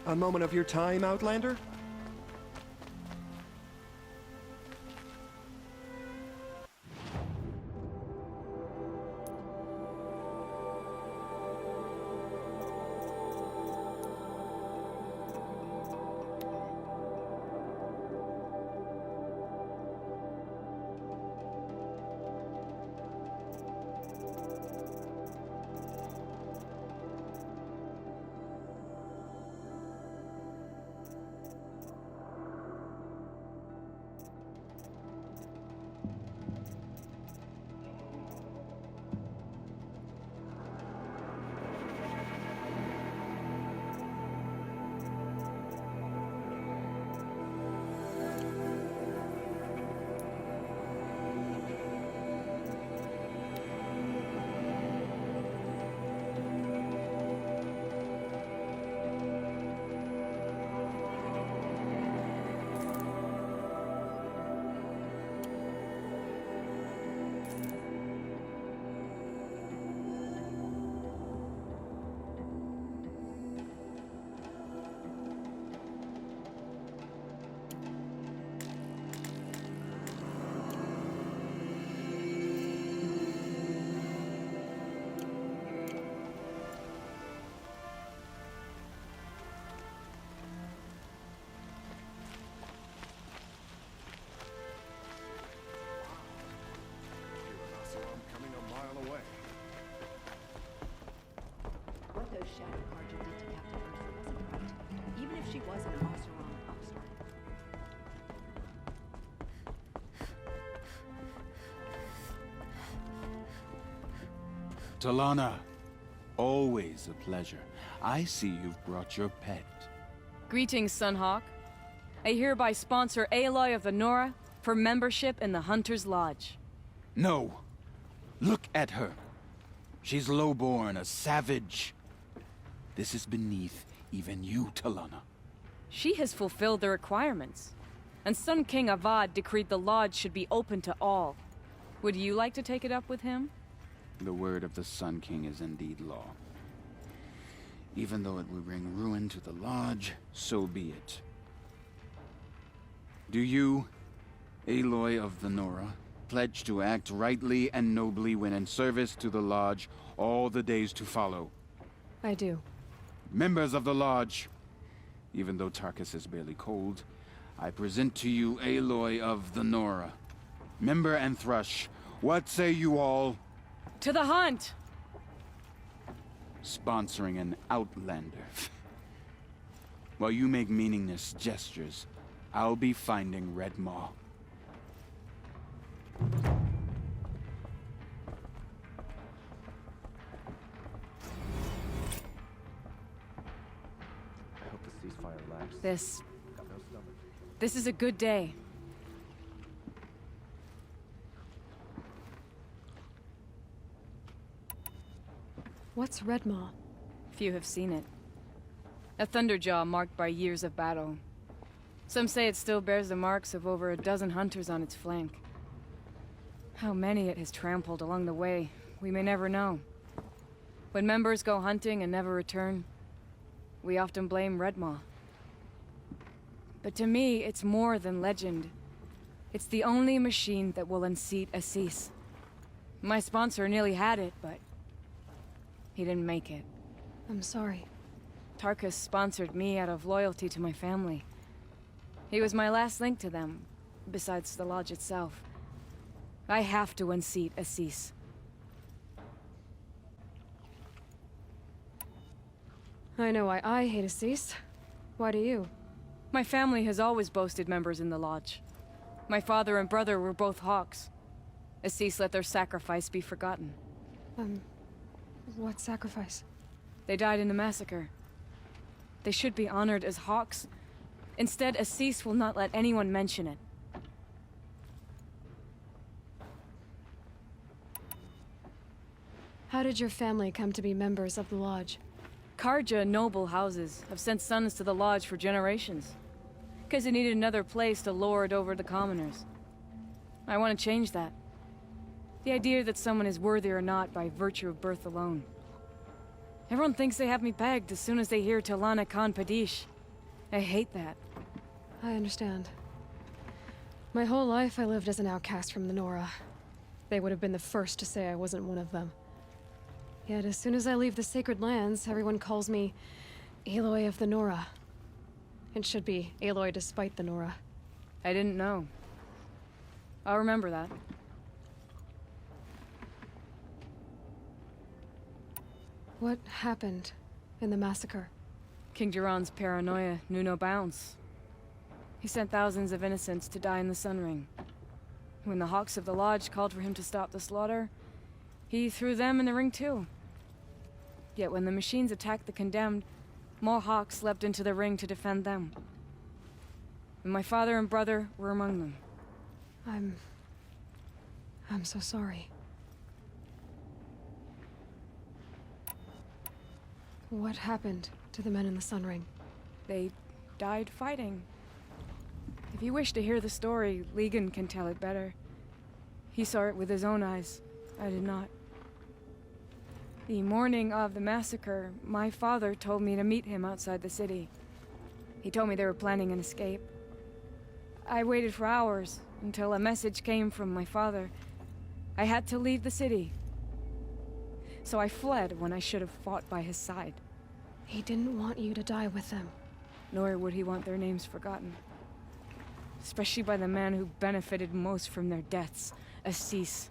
A moment of your time, Outlander? What those Shadow Carja did to Captain Ursa wasn't right, even if she was an Oseram upstart. Talana, always a pleasure. I see you've brought your pet. Greetings, Sunhawk. I hereby sponsor Aloy of the Nora for membership in the Hunter's Lodge. No. Look at her. She's lowborn, a savage. This is beneath even you, Talana. She has fulfilled the requirements, and Sun King Avad decreed the Lodge should be open to all. Would you like to take it up with him? The word of the Sun King is indeed law. Even though it will bring ruin to the Lodge, so be it. Do you, Aloy of the Nora, pledge to act rightly and nobly when in service to the Lodge all the days to follow? I do. Members of the Lodge, even though Tarkus is barely cold, I present to you Aloy of the Nora. Member and Thrush, what say you all? To the hunt! Sponsoring an Outlander. While you make meaningless gestures, I'll be finding Redmaw. I hope the ceasefire lasts. This is a good day. What's Redmaw? Few have seen it. A Thunderjaw marked by years of battle. Some say it still bears the marks of over a dozen hunters on its flank. How many it has trampled along the way, we may never know. When members go hunting and never return, we often blame Redmaw. But to me, it's more than legend. It's the only machine that will unseat Assis. My sponsor nearly had it, but he didn't make it. I'm sorry. Tarkus sponsored me out of loyalty to my family. He was my last link to them, besides the Lodge itself. I have to unseat Assis. I know why I hate Assis. Why do you? My family has always boasted members in the Lodge. My father and brother were both Hawks. Assis let their sacrifice be forgotten. What sacrifice? They died in the massacre. They should be honored as Hawks. Instead, Assis will not let anyone mention it. How did your family come to be members of the Lodge? Carja noble houses have sent sons to the Lodge for generations. Because they needed another place to lord over the commoners. I want to change that. The idea that someone is worthy or not by virtue of birth alone. Everyone thinks they have me pegged as soon as they hear Talana Khan Padish. I hate that. I understand. My whole life I lived as an outcast from the Nora. They would have been the first to say I wasn't one of them. Yet as soon as I leave the Sacred Lands, everyone calls me Aloy of the Nora. It should be Aloy despite the Nora. I didn't know. I'll remember that. What happened in the massacre? King Jiran's paranoia knew no bounds. He sent thousands of innocents to die in the Sun Ring. When the Hawks of the Lodge called for him to stop the slaughter, he threw them in the ring too. Yet when the machines attacked the condemned, more Hawks leapt into the ring to defend them. And my father and brother were among them. I'm so sorry. What happened to the men in the Sun Ring? They died fighting. If you wish to hear the story, Legan can tell it better. He saw it with his own eyes. I did not. The morning of the massacre, my father told me to meet him outside the city. He told me they were planning an escape. I waited for hours until a message came from my father. I had to leave the city. So I fled when I should have fought by his side. He didn't want you to die with them. Nor would he want their names forgotten. Especially by the man who benefited most from their deaths, Assis.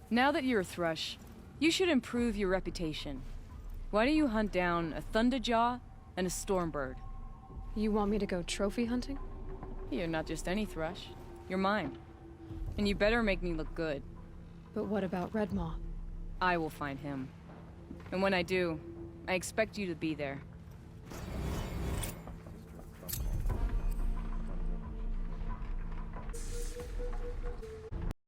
Now that you're a Thrush, you should improve your reputation. Why don't you hunt down a Thunderjaw and a Stormbird? You want me to go trophy hunting? You're not just any Thrush. You're mine. And you better make me look good. But what about Redmaw? I will find him. And when I do, I expect you to be there.